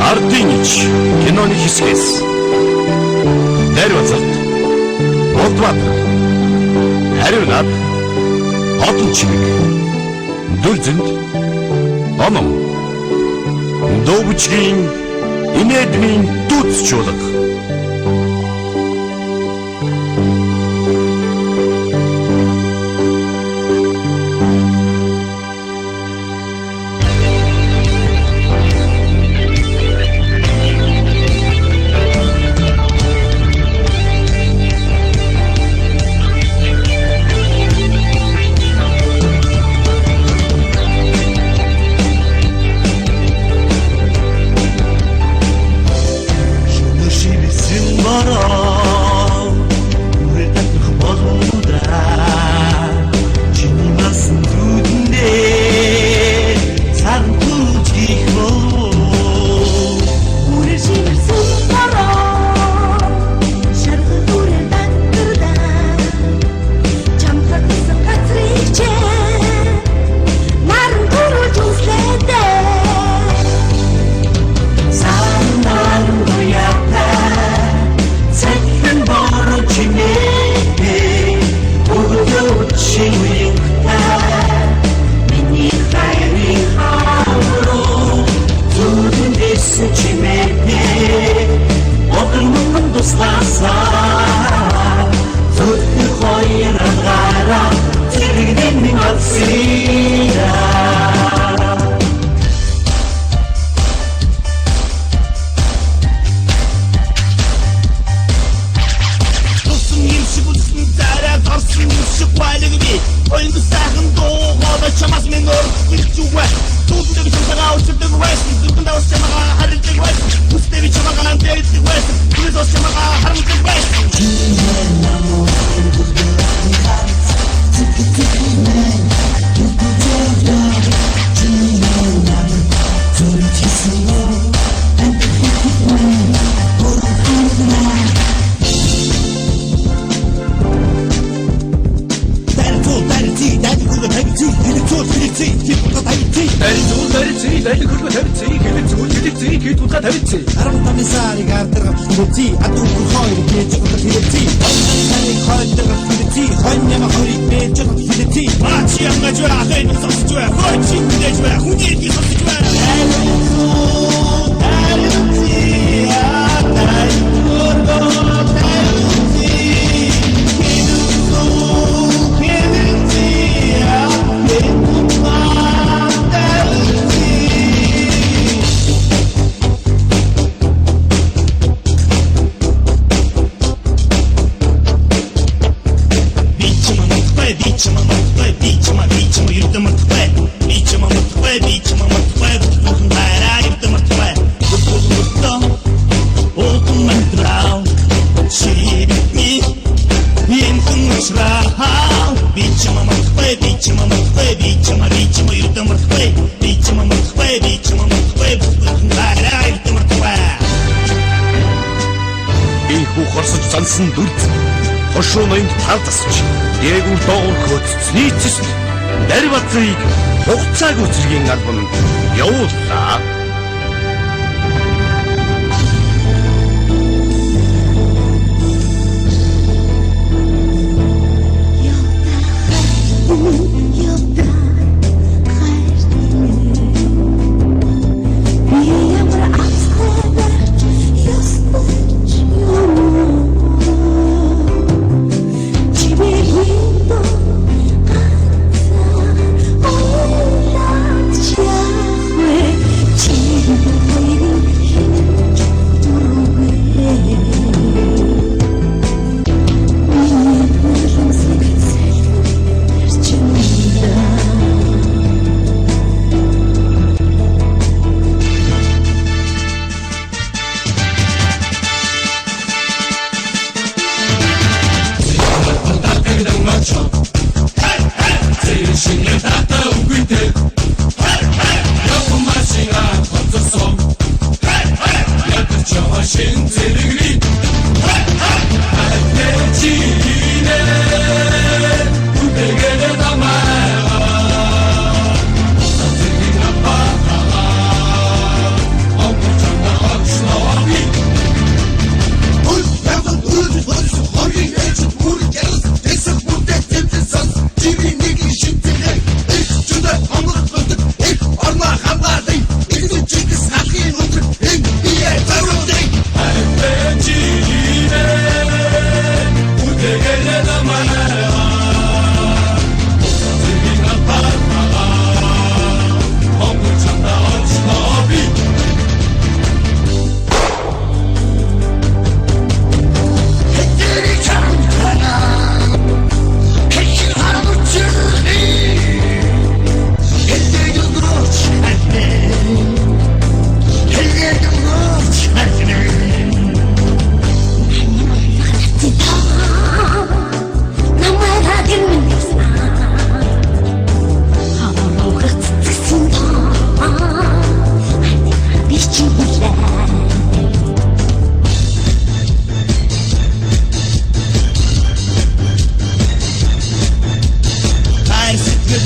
Ардын ич киноны хэсгээс Дарвазалт Болдбаатар хариу над Хотон чимэг Дүлзэнд Оном Дөвчгийн инээдмийн дүүцчулга Хошуунынд талдасч дээгүүр доогуур хөдцсний цэст Дарвазыг хугацаагүй цэргийн албан явууллаа. Chi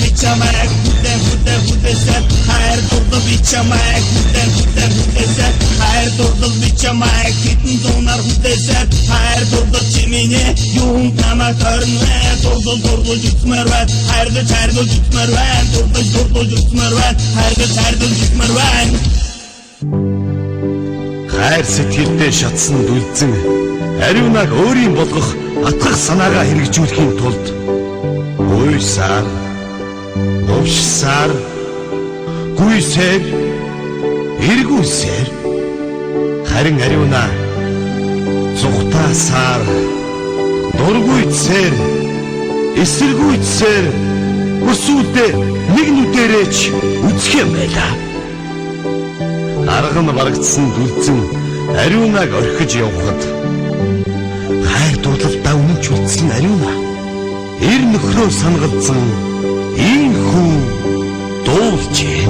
bir çamak hude sen. Her durdu bir çamak hude sen. Her durdu bir çamak gittin donar hude sen. Her durdu çimini yoğun kana körme. Durdu jutmerven. Her de çerdu jutmerven. Durdu jutmerven. Her de çerdu jutmerven. Хайр сэтгэлдээ шатсан дүлзэн ариунаг өөрийн болгох атгах санаагаа хэрэгжүүлэхийн тулд уйсаар, увшсаар, гүйсээр, эргүүлсээр харин ариунаа зүгтаасаар, дургүйцээр, эсэргүйцээр хүсүүлдэ нэг нүдэрээч үзэх юм байлаа. Арга нь барагдсан дүлзэн ариунаг орхиж явхад хайр дурлалдаа үнэнч үлдсэн ариунаа эр нөхрөө сангалзан ийм хүн дуулжээ.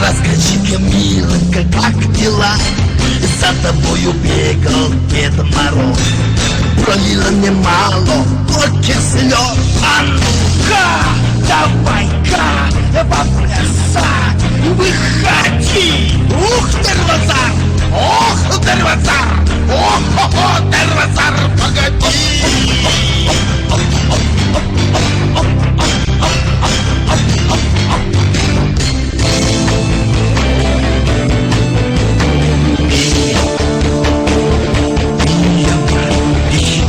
Расскажи-ка, миленька, как дела? За тобою бегал Дед Мороз, пролила немало горьких слез. А ну-ка, давай-ка поплясать, выходи! Ух, Дарвазар! Ох, Дарвазар! Ох-хо-хо, Дарвазар, погоди!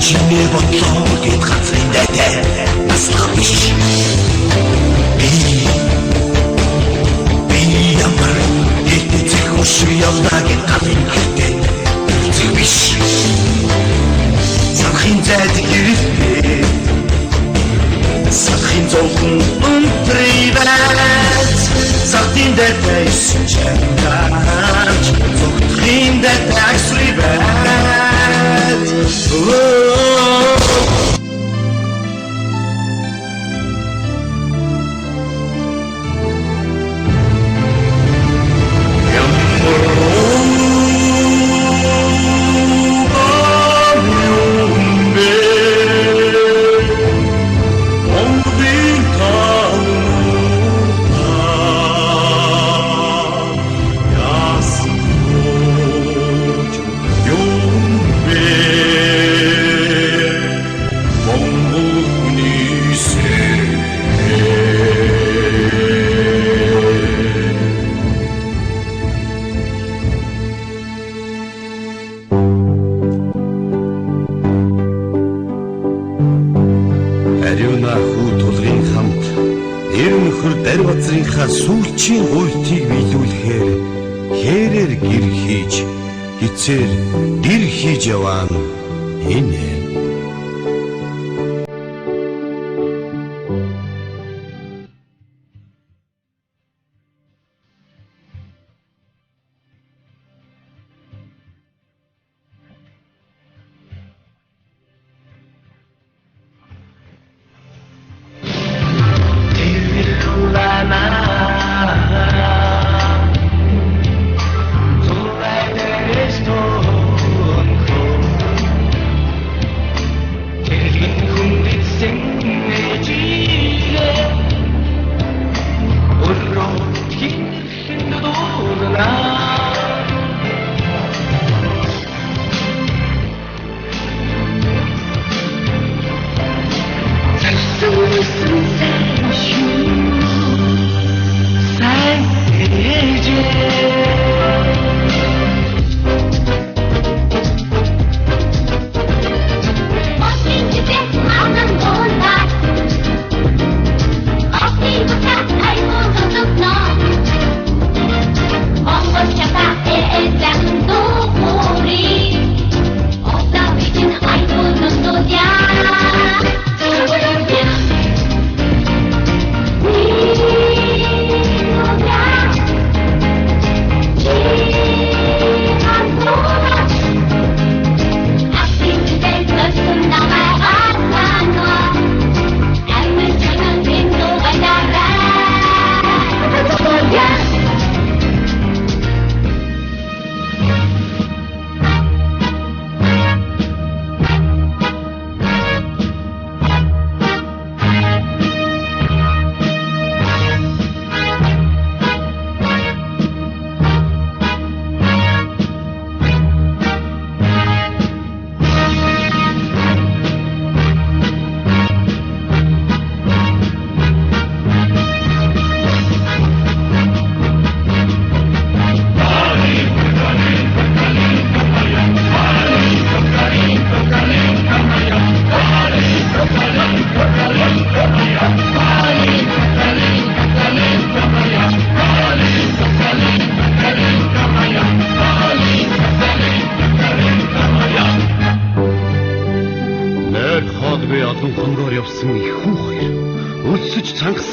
Чиний бодлоо гэд газрын дайтай наслах биш. Би ямар эцэг хөшиг явна гэд газрын дайтай зүг биш. Санахын зайд ирэлээ. Санахын зовхон өнтрийвэт. Сартын дайтай сичэнгаач. Зүгтхийн дайтай агсрийвэт. Дарвазрынхаа сүүлчийн гуйтыг биелүүлэхээр хэрээр гэр хийж хицээр дэр хийж яваан энэ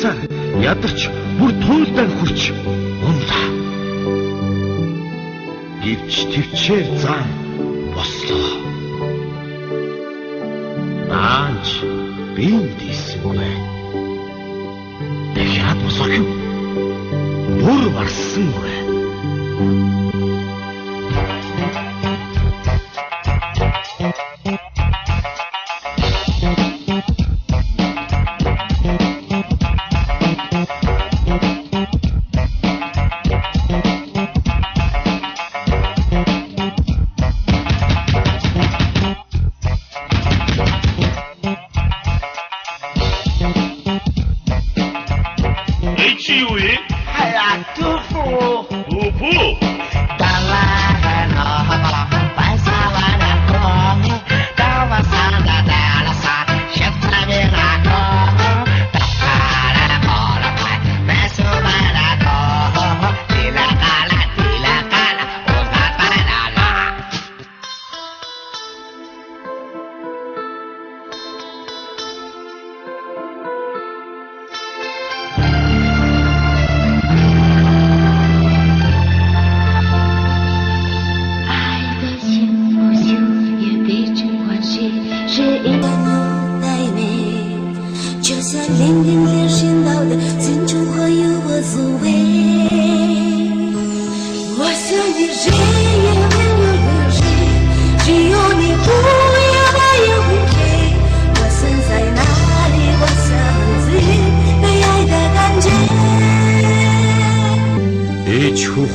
хагасаар ядарч бүр туйлдаа хүрч унлаа. Гівч төвчээр зам бослоо. Аанч бинд исэнгүй. Дахиад босох юм. Бүр барсангүй.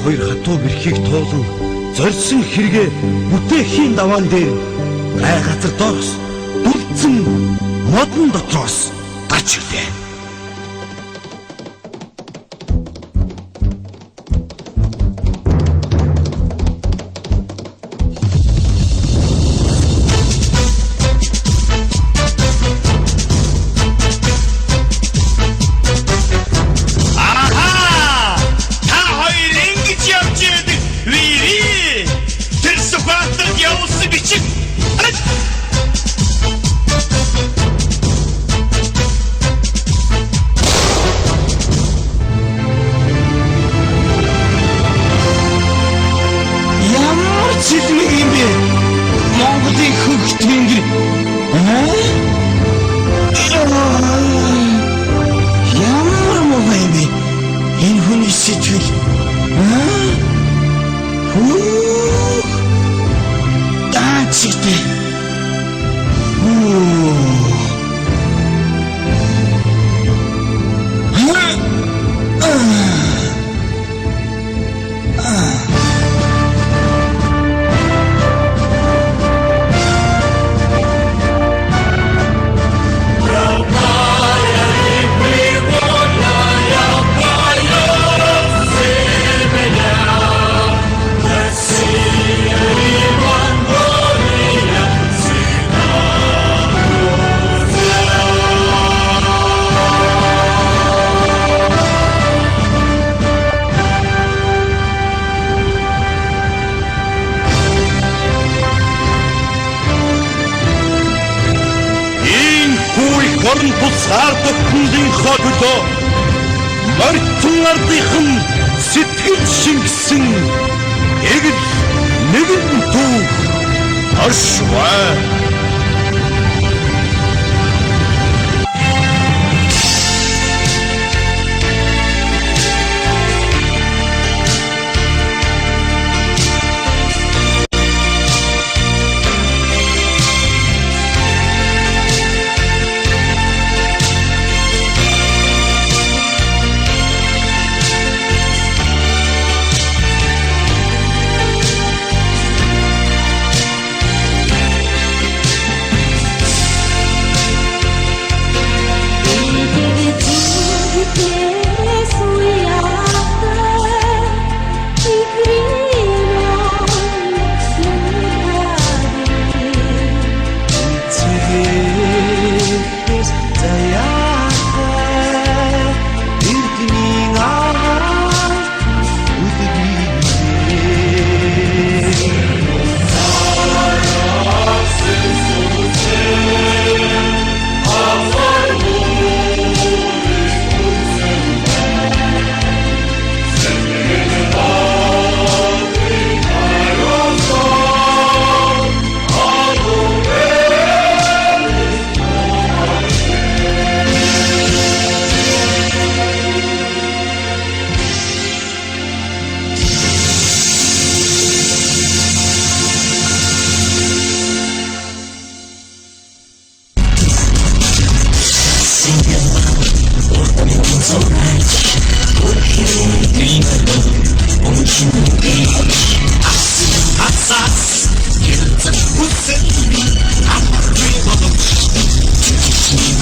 Хоёр хатуу бэрхийг туулан зорьсон хэрэгэ бүтээхийн даваан дээр гай газар доос дүлцэн модон дотроос гарч ирлээ. Орон тусгаар бүхний хогдоо мартын ардын сэтгэл шингэсэн эгэл нэгэн дүү ашваа Hassas, yıldır mısın? Anlatmayı buldum.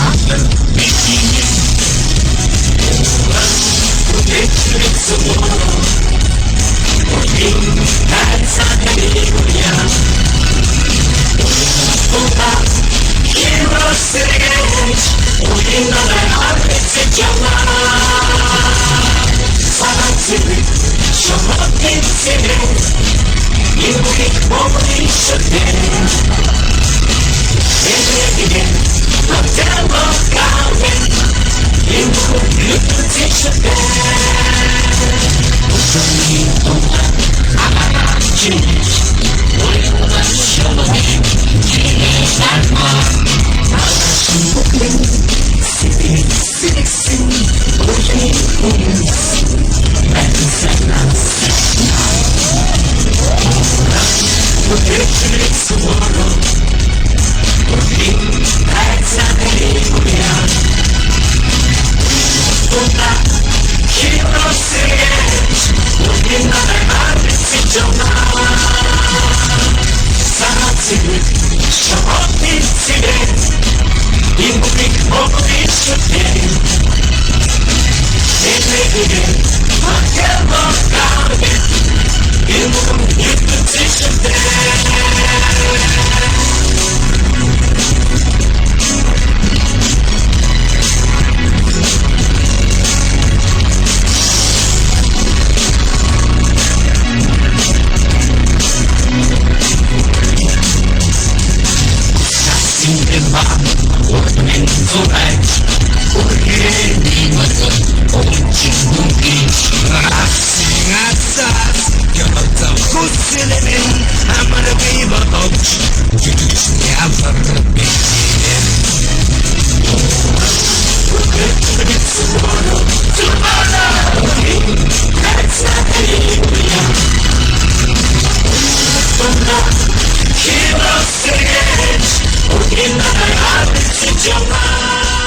Anladım, bekleyin. Bu geçmek zor. Bugün her saatte bir uyan. Burada yılmaz geç. Oyunda beraber seçeceğim. Sanatçılık, şamat geçsene. Yıldık bol işledim. Evlediğim, hotel of kahve. Yıldık yıldık işledim. Uzanayım onlar, amaran çiğniş. Oyunda şalayım, çiğniş derman. Ağlaşım bugün, sevin sevsin. Oyun ben senden seçmem. Bu kötülük sıvırı. Bugün her saatte uyan. Bunda kilosu geç. Bugün beraber seçeceğim. Sanatçılık, şahat bitsin. Yıldık bol işledim. Evlediğim, hotel of kahve. Yıldık yıldık işledim. Kilosu geç, o günler artık sıcağlar.